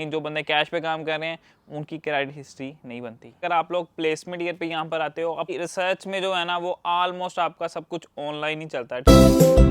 जो बंदे कैश पे काम कर रहे हैं उनकी क्रेडिट हिस्ट्री नहीं बनती। अगर आप लोग प्लेसमेंट ईयर पे यहाँ पर आते हो, अब रिसर्च में जो है ना वो ऑलमोस्ट आपका सब कुछ ऑनलाइन ही चलता है।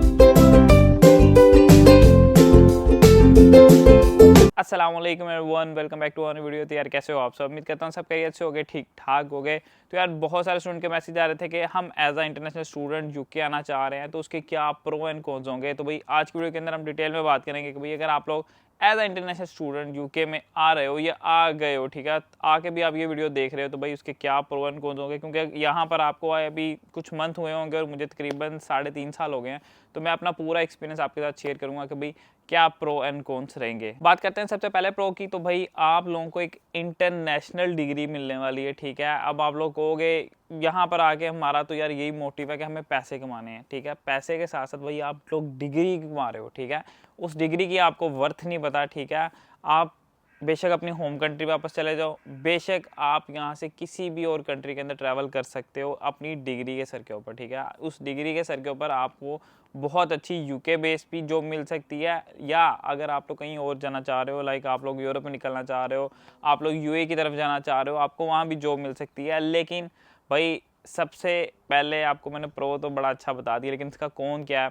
अस्सलाम वालेकुम everyone, welcome back to our video. तो यार कैसे हो आप सब? उम्मीद करता हूँ सब खैरियत से हो गए, ठीक ठाक हो गए। तो यार बहुत सारे स्टूडेंट के मैसेज आ रहे थे कि हम as a international student UK आना चाह रहे हैं, तो उसके क्या प्रो एंड कॉन्स होंगे। तो भाई आज की वीडियो के अंदर हम डिटेल में बात करेंगे कि भाई अगर आप लोग as a international student UK में आ रहे हो या आ गए हो, ठीक है, आके भी आप ये वीडियो देख रहे हो, तो भाई उसके क्या प्रो एंड कॉन्स होंगे। क्योंकि यहाँ पर आपको आए अभी कुछ मंथ हुए होंगे और मुझे तकरीबन 3.5 साल हो गए हैं, तो मैं अपना पूरा एक्सपीरियंस आपके साथ शेयर करूंगा कि भाई क्या प्रो एंड कॉन्स रहेंगे। बात करते हैं सबसे पहले प्रो की। तो भाई आप लोगों को एक इंटरनेशनल डिग्री मिलने वाली है, ठीक है। अब आप लोग कहोगे यहाँ पर आके हमारा तो यार यही मोटिव है कि हमें पैसे कमाने हैं, ठीक है। पैसे के साथ साथ भाई आप लोग डिग्री कमा रहे हो, ठीक है। उस डिग्री की आपको वर्थ नहीं पता, ठीक है। आप बेशक अपनी होम कंट्री वापस चले जाओ, बेशक आप यहाँ से किसी भी और कंट्री के अंदर ट्रैवल कर सकते हो अपनी डिग्री के सर के ऊपर, ठीक है। उस डिग्री के सर के ऊपर आपको बहुत अच्छी यूके बेस भी जॉब मिल सकती है, या अगर आप लोग कहीं और जाना चाह रहे हो, लाइक आप लोग यूरोप में निकलना चाह रहे हो, आप लोग यूए की तरफ जाना चाह रहे हो, आपको वहाँ भी जॉब मिल सकती है। लेकिन भाई सबसे पहले आपको मैंने प्रो तो बड़ा अच्छा बता दिया, लेकिन इसका कौन क्या है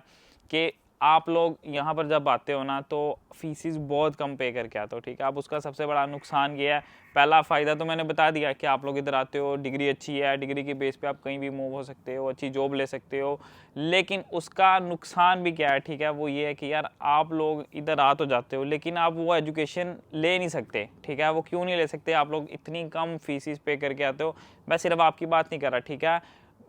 कि आप लोग यहाँ पर जब आते हो ना तो फीसिस बहुत कम पे करके आते हो, ठीक है। अब उसका सबसे बड़ा नुकसान ये है, पहला फ़ायदा तो मैंने बता दिया कि आप लोग इधर आते हो, डिग्री अच्छी है, डिग्री की बेस पे आप कहीं भी मूव हो सकते हो, अच्छी जॉब ले सकते हो। लेकिन उसका नुकसान भी क्या है, ठीक है, वो ये है कि यार आप लोग इधर आ तो जाते हो लेकिन आप वो एजुकेशन ले नहीं सकते, ठीक है। वो क्यों नहीं ले सकते? आप लोग इतनी कम फीसिस पे करके आते हो। मैं सिर्फ आपकी बात नहीं कर रहा, ठीक है,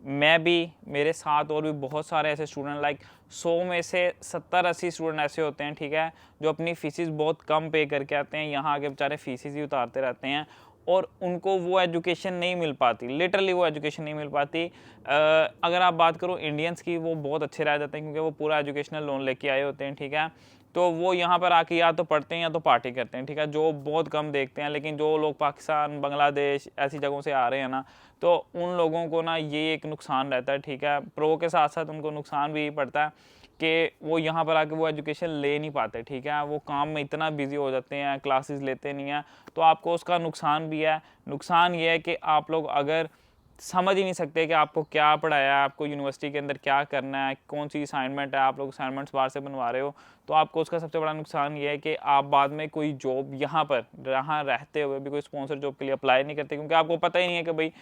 मैं भी, मेरे साथ और भी बहुत सारे ऐसे स्टूडेंट, लाइक 100 में से 70-80 स्टूडेंट ऐसे होते हैं, ठीक है, जो अपनी फीसिस बहुत कम पे करके आते हैं, यहाँ आके बेचारे फीसिस ही उतारते रहते हैं और उनको वो एजुकेशन नहीं मिल पाती, लिटरली वो एजुकेशन नहीं मिल पाती। अगर आप बात करो इंडियंस की, वो बहुत अच्छे रह जाते हैं क्योंकि वो पूरा एजुकेशनल लोन लेके आए होते हैं, ठीक है। तो वो यहाँ पर आके या तो पढ़ते हैं या तो पार्टी करते हैं, ठीक है, जो बहुत कम देखते हैं। लेकिन जो लोग पाकिस्तान, बांग्लादेश ऐसी जगहों से आ रहे हैं ना, तो उन लोगों को ना ये एक नुकसान रहता है, ठीक है। प्रो के साथ साथ उनको नुकसान भी पड़ता है कि वो यहाँ पर आके वो एजुकेशन ले नहीं पाते, ठीक है। वो काम में इतना बिजी हो जाते हैं, क्लासेस लेते नहीं हैं, तो आपको उसका नुकसान भी है। नुकसान ये है कि आप लोग अगर समझ ही नहीं सकते कि आपको क्या पढ़ाया है, आपको यूनिवर्सिटी के अंदर क्या करना है, कौन सी असाइनमेंट है, आप लोग असाइनमेंट्स बाहर से बनवा रहे हो, तो आपको उसका सबसे बड़ा नुकसान ये है कि आप बाद में कोई जॉब यहाँ पर रहते हुए भी कोई स्पॉन्सर जॉब के लिए अप्लाई नहीं करते, क्योंकि आपको पता ही नहीं है कि भाई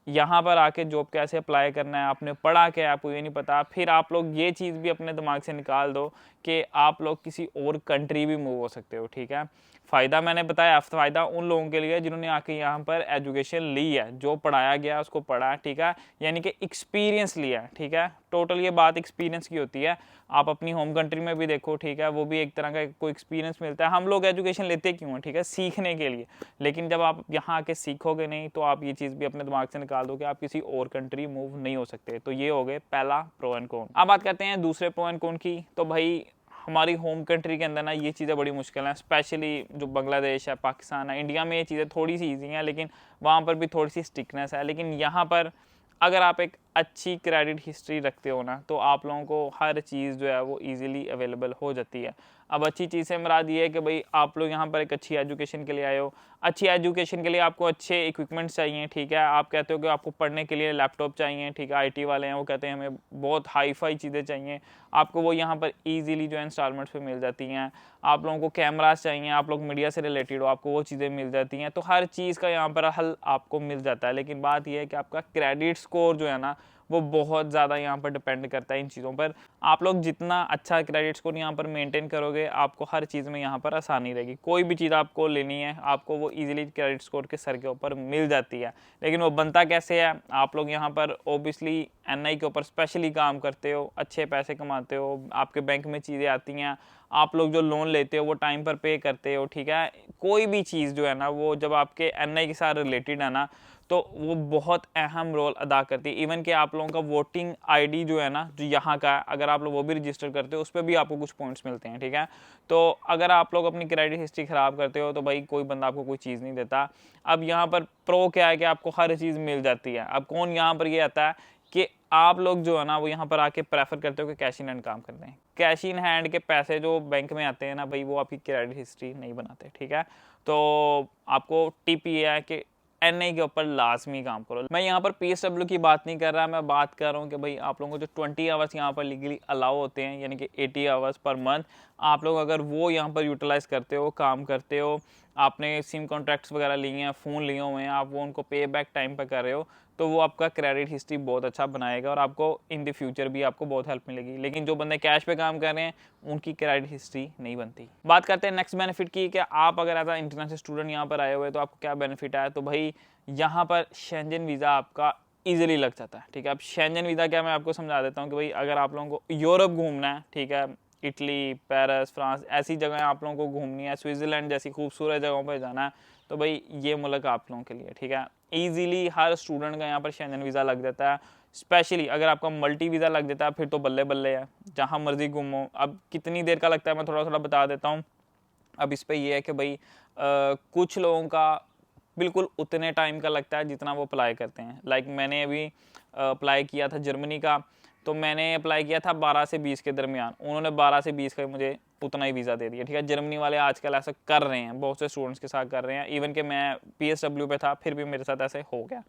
यहाँ पर आके जॉब कैसे अप्लाई करना है, आपने पढ़ा क्या है, आपको ये नहीं पता। फिर आप लोग ये चीज़ भी अपने दिमाग से निकाल दो कि आप लोग किसी और कंट्री भी मूव हो सकते हो, ठीक है। फ़ायदा मैंने बताया, फ़ायदा उन लोगों के लिए जिन्होंने आके यहाँ पर एजुकेशन ली है, जो पढ़ाया गया उसको पढ़ा, ठीक है, यानी कि एक्सपीरियंस लिया है, ठीक है। टोटल ये बात एक्सपीरियंस की होती है। आप अपनी होम कंट्री में भी देखो, ठीक है, वो भी एक तरह का कोई एक्सपीरियंस मिलता है। हम लोग एजुकेशन लेते क्यों हैं, ठीक है, सीखने के लिए। लेकिन जब आप यहाँ आके सीखोगे नहीं, तो आप ये चीज़ भी अपने दिमाग से निकाल दो कि आप किसी और कंट्री मूव नहीं हो सकते। तो ये हो गए पहला प्रो एंड कॉन। अब बात करते हैं दूसरे प्रो एंड कॉन की। तो भाई हमारी होम कंट्री के अंदर ना ये चीज़ें बड़ी मुश्किल हैं, स्पेशली जो बांग्लादेश है, पाकिस्तान है, इंडिया में ये चीज़ें थोड़ी सी ईजी हैं, लेकिन वहाँ पर भी थोड़ी सी स्ट्रिक्टनेस है। लेकिन यहाँ पर अगर आप एक अच्छी क्रेडिट हिस्ट्री रखते हो ना, तो आप लोगों को हर चीज़ जो है वो इजीली अवेलेबल हो जाती है। अब अच्छी चीज़ से मुराद ये है कि भाई आप लोग यहाँ पर एक अच्छी एजुकेशन के लिए आए हो। अच्छी एजुकेशन के लिए आपको अच्छे इक्विपमेंट्स चाहिए, ठीक है। आप कहते हो कि आपको पढ़ने के लिए लैपटॉप चाहिए, ठीक है, आईटी वाले हैं वो कहते हैं हमें बहुत हाई फाई चीज़ें चाहिए, आपको वो यहाँ पर ईजिली जो है इंस्टॉलमेंट्स पे मिल जाती हैं। आप लोगों को कैमरास चाहिए, आप लोग मीडिया से रिलेटेड हो, आपको वो चीज़ें मिल जाती हैं। तो हर चीज़ का यहाँ पर हल आपको मिल जाता है। लेकिन बात यह है कि आपका क्रेडिट स्कोर जो है ना, वो बहुत ज़्यादा यहाँ पर डिपेंड करता है इन चीज़ों पर। आप लोग जितना अच्छा क्रेडिट स्कोर यहाँ पर मेंटेन करोगे, आपको हर चीज़ में यहाँ पर आसानी रहेगी। कोई भी चीज़ आपको लेनी है, आपको वो इजीली क्रेडिट स्कोर के सर के ऊपर मिल जाती है। लेकिन वो बनता कैसे है? आप लोग यहाँ पर ओबियसली एनआई के ऊपर स्पेशली काम करते हो, अच्छे पैसे कमाते हो, आपके बैंक में चीज़ें आती हैं, आप लोग जो लोन लेते हो वो टाइम पर पे करते हो, ठीक है। कोई भी चीज़ जो है ना, वो जब आपके एनआई के साथ रिलेटेड है ना, तो वो बहुत अहम रोल अदा करती है। इवन कि आप लोगों का वोटिंग आईडी जो है ना, जो यहाँ का, अगर आप लोग वो भी रजिस्टर करते हो, उस पर भी आपको कुछ पॉइंट्स मिलते हैं, ठीक है। तो अगर आप लोग अपनी क्रेडिट हिस्ट्री ख़राब करते हो, तो भाई कोई बंदा आपको कोई चीज़ नहीं देता। अब यहाँ पर प्रो क्या है कि आपको हर चीज़ मिल जाती है। अब कौन यहाँ पर ये आता है कि आप लोग जो है ना, वो यहाँ पर आके प्रेफर करते हो कि कैश इन हैंड काम करते हैं। कैश इन हैंड के पैसे जो बैंक में आते हैं ना भाई, वो आपकी क्रेडिट हिस्ट्री नहीं बनाते, ठीक है। तो आपको टिप ये है कि NI के ऊपर लाजमी काम करो। मैं यहाँ पर PSW की बात नहीं कर रहा, मैं बात कर रहा हूँ कि भाई आप लोगों को जो 20 आवर्स यहाँ पर लीगली अलाउ होते हैं, यानी कि 80 आवर्स पर मंथ, आप लोग अगर वो यहाँ पर यूटिलाइज़ करते हो, काम करते हो, आपने सिम कॉन्ट्रैक्ट्स वगैरह लिए हैं, फ़ोन लिए हुए हैं, आप वो उनको पे बैक टाइम पर कर रहे हो, तो वो आपका क्रेडिट हिस्ट्री बहुत अच्छा बनाएगा और आपको इन द फ्यूचर भी आपको बहुत हेल्प मिलेगी। लेकिन जो बंदे कैश पे काम कर रहे हैं उनकी क्रेडिट हिस्ट्री नहीं बनती। बात करते हैं नेक्स्ट बेनिफिट की कि आप अगर एज अ इंटरनेशनल स्टूडेंट यहाँ पर आए हुए तो आपको क्या बेनिफिट है। तो भाई यहाँ पर शेंजन वीज़ा आपका ईजिली लग जाता है, ठीक है। अब शेंजन वीज़ा क्या, मैं आपको समझा देता हूँ कि भाई अगर आप लोगों को यूरोप घूमना है, ठीक है, इटली, पेरिस, फ्रांस, ऐसी जगह आप लोगों को घूमनी है, स्विट्ज़रलैंड जैसी खूबसूरत जगहों पर जाना है, तो भाई ये मुल्क आप लोगों के लिए, ठीक है। ईजिली हर स्टूडेंट का यहाँ पर शेंजन वीज़ा लग जाता है। स्पेशली अगर आपका मल्टी वीज़ा लग जाता है फिर तो बल्ले बल्ले है, जहाँ मर्जी घूमो। अब कितनी देर का लगता है मैं थोड़ा थोड़ा बता देता हूँ। अब इस पे ये है कि भाई कुछ लोगों का बिल्कुल उतने टाइम का लगता है जितना वो अप्लाई करते हैं। लाइक मैंने अभी अप्लाई किया था जर्मनी का, तो मैंने अप्लाई किया था 12 से 20 के दरमियान, उन्होंने 12 से 20 का मुझे उतना ही वीज़ा दे दिया, ठीक है। जर्मनी वाले आजकल ऐसा कर रहे हैं, बहुत से स्टूडेंट्स के साथ कर रहे हैं। इवन कि मैं PSW पे था फिर भी मेरे साथ ऐसे हो गया।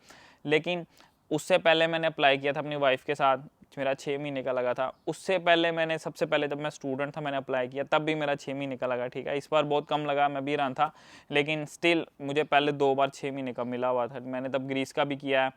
लेकिन उससे पहले मैंने अप्लाई किया था अपनी वाइफ के साथ, मेरा 6 महीने का लगा था। उससे पहले मैंने सबसे पहले जब मैं स्टूडेंट था मैंने अप्लाई किया, तब भी मेरा 6 महीने का लगा, ठीक है। इस बार बहुत कम लगा, मैं भी ईरान था, लेकिन स्टिल मुझे पहले 2 बार 6 महीने का मिला हुआ था। मैंने तब ग्रीस का भी किया है,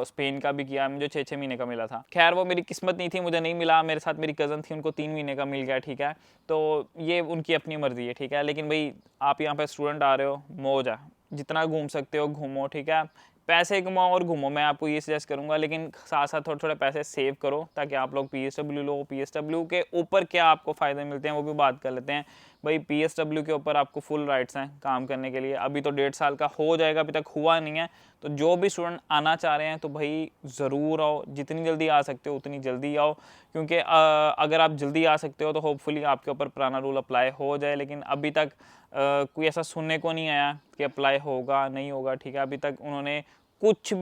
स्पेन का भी किया, मुझे 6-6 महीने का मिला था। खैर वो मेरी किस्मत नहीं थी, मुझे नहीं मिला। मेरे साथ मेरी कज़न थी, उनको 3 महीने का मिल गया, ठीक है। तो ये उनकी अपनी मर्ज़ी है, ठीक है। लेकिन भाई आप यहाँ पर स्टूडेंट आ रहे हो, मौज है, जितना घूम सकते हो घूमो, ठीक है। पैसे कमाओ और घूमो, मैं आपको ये सजेस्ट करूंगा। लेकिन साथ साथ थोड़े थोड़े पैसे सेव करो ताकि आप लोग PSW लो। PSW के ऊपर क्या आपको फ़ायदे मिलते हैं वो भी बात कर लेते हैं। भाई PSW के ऊपर आपको फुल राइट्स हैं काम करने के लिए। अभी तो 1.5 साल का हो जाएगा, अभी तक हुआ नहीं है। तो जो भी स्टूडेंट आना चाह रहे हैं तो भाई ज़रूर आओ, जितनी जल्दी आ सकते हो उतनी जल्दी आओ, क्योंकि अगर आप जल्दी आ सकते हो तो होपफुली आपके ऊपर पुराना रूल अप्लाई हो जाए। लेकिन अभी तक कोई ऐसा सुनने को नहीं आया कि अप्लाई होगा नहीं होगा, ठीक है। अभी तक उन्होंने कुछ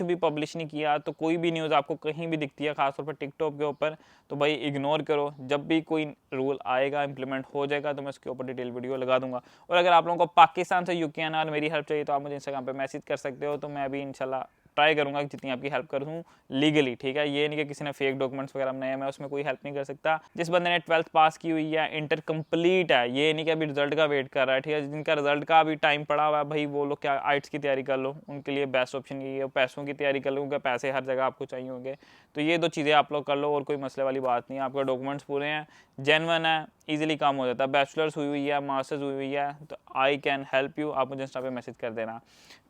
भी पब्लिश नहीं किया। तो कोई भी न्यूज़ आपको कहीं भी दिखती है, खासतौर पर टिकटॉक के ऊपर, तो भाई इग्नोर करो। जब भी कोई रूल आएगा, इंप्लीमेंट हो जाएगा, तो मैं उसके ऊपर डिटेल वीडियो लगा दूंगा। और अगर आप लोगों को पाकिस्तान से UK आना और मेरी हेल्प चाहिए तो आप मुझे इंस्टाग्राम पे मैसेज कर सकते हो। तो मैं भी इंशाल्लाह ट्राई करूंगा कि जितनी आपकी हेल्प करूँ लीगली, ठीक है। ये नहीं कि किसी ने फेक डॉक्यूमेंट्स वगैरह बनाए, मैं उसमें कोई हेल्प नहीं कर सकता। जिस बंदे ने 12th पास की हुई है, इंटर कंप्लीट है, ये नहीं कि अभी रिजल्ट का वेट कर रहा है, ठीक है। जिनका रिजल्ट का अभी टाइम पड़ा हुआ है भाई, वो लोग क्या IELTS की तैयारी कर लो, उनके लिए बेस्ट ऑप्शन ये है। पैसों की तैयारी कर लो क्योंकि पैसे हर जगह आपको चाहिए होंगे। तो ये 2 चीज़ें आप लोग कर लो और कोई मसले वाली बात नहीं है। आपके डॉक्यूमेंट्स पूरे हैं, जेन्युइन है, ईजिली काम हो जाता है। बैचलर्स हुई हुई है, मास्टर्स हुई हुई है, तो आई कैन हेल्प यू, आप मुझे इंस्टा पे मैसेज कर देना।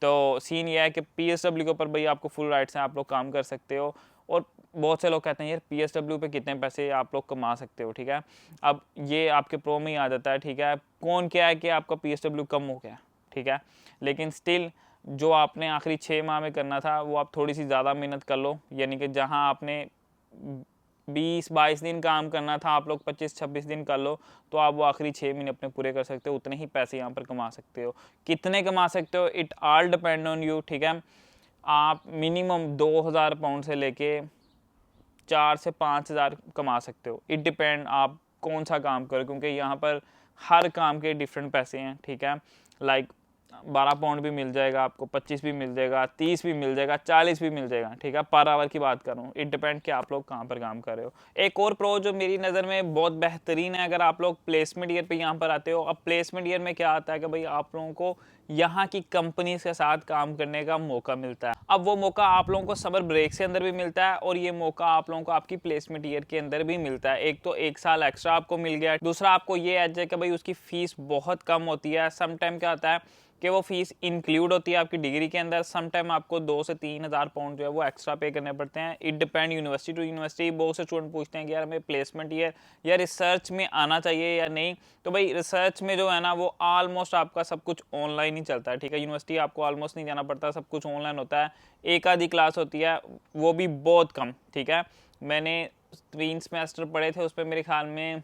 तो सीन ये है कि PSW के ऊपर भाई आपको फुल राइट्स हैं, आप लोग काम कर सकते हो। और बहुत से लोग कहते हैं यार PSW पे कितने पैसे आप लोग कमा सकते हो, ठीक है। अब ये आपके प्रो में ही आ जाता है, ठीक है। कौन क्या है कि आपका PSW कम हो गया, ठीक है। लेकिन स्टिल जो आपने आखिरी 6 माह में करना था वो आप थोड़ी सी ज़्यादा मेहनत कर लो, यानी कि जहाँ आपने 20-22 दिन काम करना था, आप लोग 25-26 दिन कर लो, तो आप वो आखिरी 6 महीने अपने पूरे कर सकते हो। उतने ही पैसे यहाँ पर कमा सकते हो। कितने कमा सकते हो, it all depend on you, ठीक है। आप मिनिमम 2000 पाउंड से लेके 4 से 5000 कमा सकते हो। इट डिपेंड आप कौन सा काम करो, क्योंकि यहाँ पर हर काम के डिफरेंट पैसे हैं, ठीक है। लाइक 12 पाउंड भी मिल जाएगा आपको, 25 भी मिल जाएगा, 30 भी मिल जाएगा, 40 भी मिल जाएगा, ठीक है। पर आवर की बात करूँ, इट डिपेंड कि आप लोग कहाँ पर काम कर रहे हो। एक और प्रो जो मेरी नज़र में बहुत बेहतरीन है, अगर आप लोग प्लेसमेंट ईयर पे यहाँ पर आते हो। अब प्लेसमेंट ईयर में क्या आता है कि भाई आप लोगों को यहाँ की कंपनीज के साथ काम करने का मौका मिलता है। अब वो मौका आप लोगों को समर ब्रेक से अंदर भी मिलता है और ये मौका आप लोगों को आपकी प्लेसमेंट ईयर के अंदर भी मिलता है। एक तो 1 साल एक्स्ट्रा आपको मिल गया, दूसरा आपको ये एज है कि भाई उसकी फीस बहुत कम होती है। सम टाइम क्या होता है कि वो फीस इंक्लूड होती है आपकी डिग्री के अंदर, सम टाइम आपको 2 से 3 हज़ार पाउंड जो है वो एक्स्ट्रा पे करने पड़ते हैं। It depend university to university. बहुत से स्टूडेंट पूछते हैं कि यार हमें प्लेसमेंट ईयर या रिसर्च में आना चाहिए या नहीं। तो भाई रिसर्च में जो है ना वो ऑलमोस्ट आपका सब कुछ ऑनलाइन ही चलता है, ठीक है। यूनिवर्सिटी आपको ऑलमोस्ट नहीं जाना पड़ता, सब कुछ ऑनलाइन होता है। एक आधी क्लास होती है, वो भी बहुत कम, ठीक है। मैंने 3 सेमेस्टर पढ़े थे, उसमें मेरे ख्याल में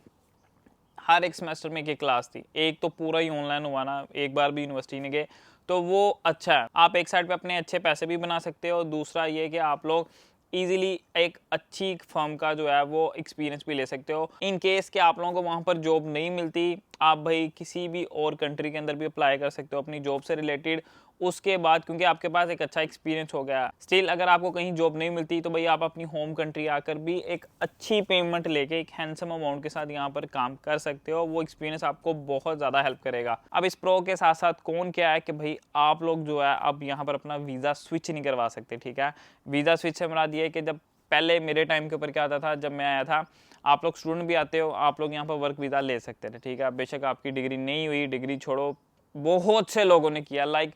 हर एक सेमेस्टर में एक क्लास थी। एक तो पूरा ही ऑनलाइन हुआ ना, एक बार भी यूनिवर्सिटी नहीं गए, तो वो अच्छा है। आप एक साइड पे अपने अच्छे पैसे भी बना सकते हो। दूसरा ये कि आप लोग ईजिली एक अच्छी फर्म का जो है वो एक्सपीरियंस भी ले सकते हो। इन केस कि आप लोगों को वहाँ पर जॉब नहीं मिलती, आप भाई किसी भी और कंट्री के अंदर भी अप्लाई कर सकते हो अपनी जॉब से रिलेटेड। उसके बाद क्योंकि आपके पास एक अच्छा एक्सपीरियंस हो गया, स्टिल अगर आपको कहीं जॉब नहीं मिलती तो भाई आप अपनी होम कंट्री आकर भी एक अच्छी पेमेंट लेके एक हैंडसम अमाउंट के साथ यहाँ पर काम कर सकते हो। वो एक्सपीरियंस आपको बहुत ज़्यादा हेल्प करेगा। अब इस प्रो के साथ साथ कौन क्या है कि भाई आप लोग जो है अब यहाँ पर अपना वीज़ा स्विच नहीं करवा सकते, ठीक है। वीज़ा स्विच से मुराद ये है कि जब पहले मेरे टाइम के ऊपर क्या आता था, जब मैं आया था, आप लोग स्टूडेंट भी आते हो, आप लोग यहाँ पर वर्क वीज़ा ले सकते थे, ठीक है। बेशक आपकी डिग्री नहीं हुई, डिग्री छोड़ो, बहुत से लोगों ने किया। लाइक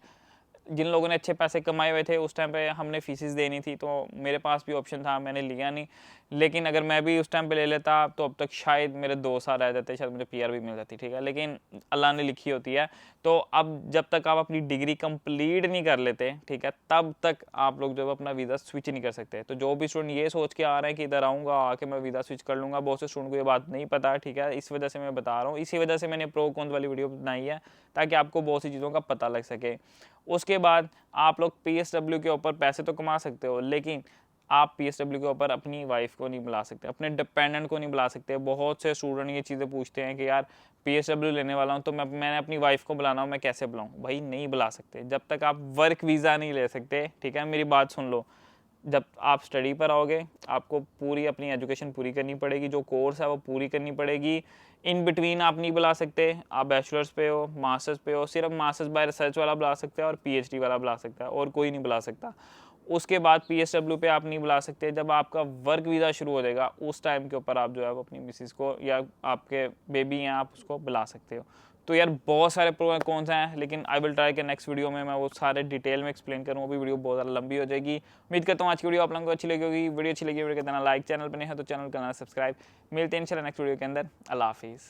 जिन लोगों ने अच्छे पैसे कमाए हुए थे, उस टाइम पे हमने फीसिस देनी थी, तो मेरे पास भी ऑप्शन था, मैंने लिया नहीं। लेकिन अगर मैं भी उस टाइम पे ले लेता तो अब तक शायद मेरे 2 साल रह जाते, शायद मुझे पीआर भी मिल जाती, ठीक है। लेकिन अल्लाह ने लिखी होती है। तो अब जब तक आप अपनी डिग्री कंप्लीट नहीं कर लेते, ठीक है, तब तक आप लोग जो अपना वीज़ा स्विच नहीं कर सकते। तो जो भी स्टूडेंट ये सोच के आ रहे हैं कि इधर आऊँगा, आके मैं वीज़ा स्विच कर लूँगा, बहुत से स्टूडेंट को ये बात नहीं पता, ठीक है। इस वजह से मैं बता रहा हूँ, इसी वजह से मैंने प्रो कॉन्स वाली वीडियो बनाई है, ताकि आपको बहुत सी चीज़ों का पता लग सके। उसके बाद आप लोग PSW के ऊपर पैसे तो कमा सकते हो, लेकिन आप PSW के ऊपर अपनी वाइफ को नहीं बुला सकते, अपने डिपेंडेंट को नहीं बुला सकते। बहुत से स्टूडेंट ये चीज़ें पूछते हैं कि यार PSW लेने वाला हूँ तो मैंने अपनी वाइफ को बुलाना हो, मैं कैसे बुलाऊँ? भाई नहीं बुला सकते जब तक आप वर्क वीज़ा नहीं ले सकते, ठीक है। मेरी बात सुन लो, जब आप स्टडी पर आओगे आपको पूरी अपनी एजुकेशन पूरी करनी पड़ेगी, जो कोर्स है वो पूरी करनी पड़ेगी। इन बिटवीन आप नहीं बुला सकते, आप बैचलर्स पे हो, मास्टर्स पे हो, सिर्फ मास्टर्स बाय रिसर्च वाला बुला सकते हैं और PhD वाला बुला सकता है, और कोई नहीं बुला सकता। उसके बाद PSW पे आप नहीं बुला सकते। जब आपका वर्क वीज़ा शुरू हो जाएगा उस टाइम के ऊपर आप जो है वो अपनी मिसिस को या आपके बेबी हैं आप उसको बुला सकते हो। तो यार बहुत सारे प्रो एंड कॉन्स हैं, लेकिन आई विल ट्राई कि नेक्स्ट वीडियो में मैं वो सारे डिटेल में एक्सप्लेन करूँ। वो भी वीडियो बहुत ज़्यादा लंबी हो जाएगी। उम्मीद करता हूँ आज की वीडियो आप लोगों को अच्छी लगी होगी। वीडियो अच्छी लगी वीडियो करना लाइक, चैनल पर नहीं है तो चैनल करना सब्सक्राइब। मिलते हैं इंशाल्लाह नेक्स्ट वीडियो के अंदर। अल्लाह हाफिज़।